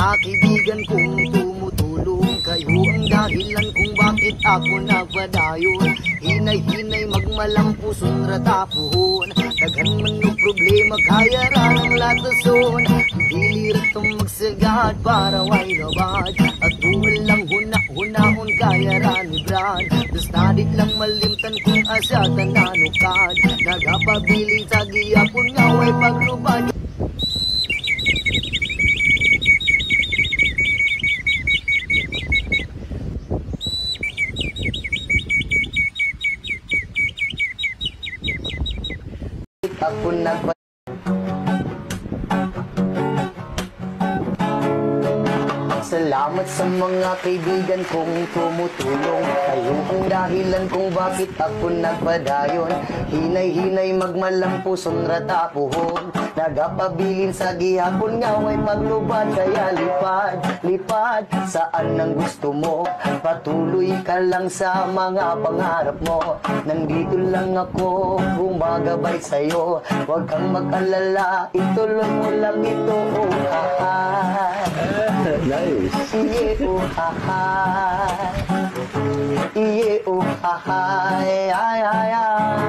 mga kaibigan kong tumutulong. Kayo ang dahilan kung bakit ako nagpadayon. Hinay-hinay magmalampuson ratapuhon. Daghan man ng problema kaya ranang latason. Diliritong magsagad para way rabad. At tuwal lang huna-hunahon kaya rani brad. Dastadit lang malimtan kung asyatan nanukad. Nagapabili sa giyapon nga way paglubad. Ako nagpa Salamat sa mga kaibigan kong tumutulong. Kayo ang dahilan kung bakit ako nagpadayon. Hinay-hinay magmalampuson ratapuhon. Nagapabilin sa gihapon nga way maglubad. Kaya lipad, lipad, saan ang gusto mo? Patuloy ka lang sa mga pangarap mo. Nandito lang ako, gumagabay sa'yo. Huwag kang mag-alala, ituloy mo lang ito. Oh, ha. Nice. Iye oh ha. Iye oh ha. Ay ay ay.